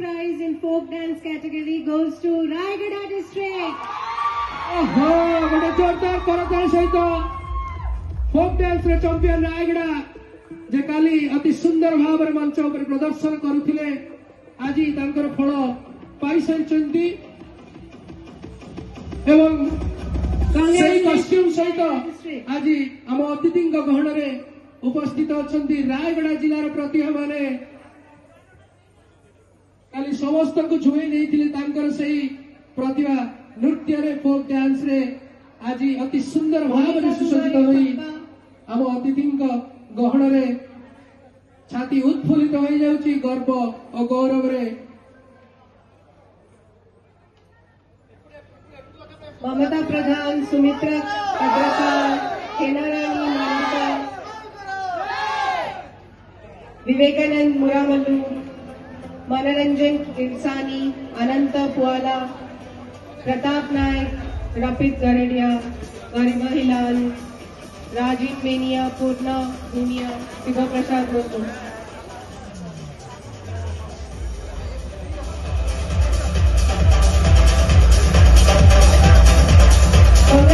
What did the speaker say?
prize in folk dance category goes to Raigada district. गोटे जोरदार करताल सहित फोक डांस रे चैंपियन रायगड़ा जे काली अति सुंदर भाव रे मंच पर प्रदर्शन करुथिले आजी तांकर फल पाई सरिचंती एवं सेही कॉस्ट्यूम सहित आजी हम अतिथि गहन रे उपस्थित अछंती रायगड़ा जिलार प्रतिभा माने काली समस्त को छुई नहीं तांकर सेही प्रतिभा नृत्य रे फोक डांस रे आज अति सुंदर भाव रे सुसज्जित होई हम अतिथि गहन रे छाती उत्फुल्लित हो जाउची गर्व और गौरव रे ममता प्रधान, सुमित्रा अग्रवाल, केनारानी मालिका, विवेकानंद मुरामल्लू, मनोरंजन इंसानी, अनंत पुआला, प्रताप नायक, रफीक गरडिया, गरिमा हिलाल, राजीव मेनिया, पूर्णा दुनिया, शिव प्रसाद मुर्मू।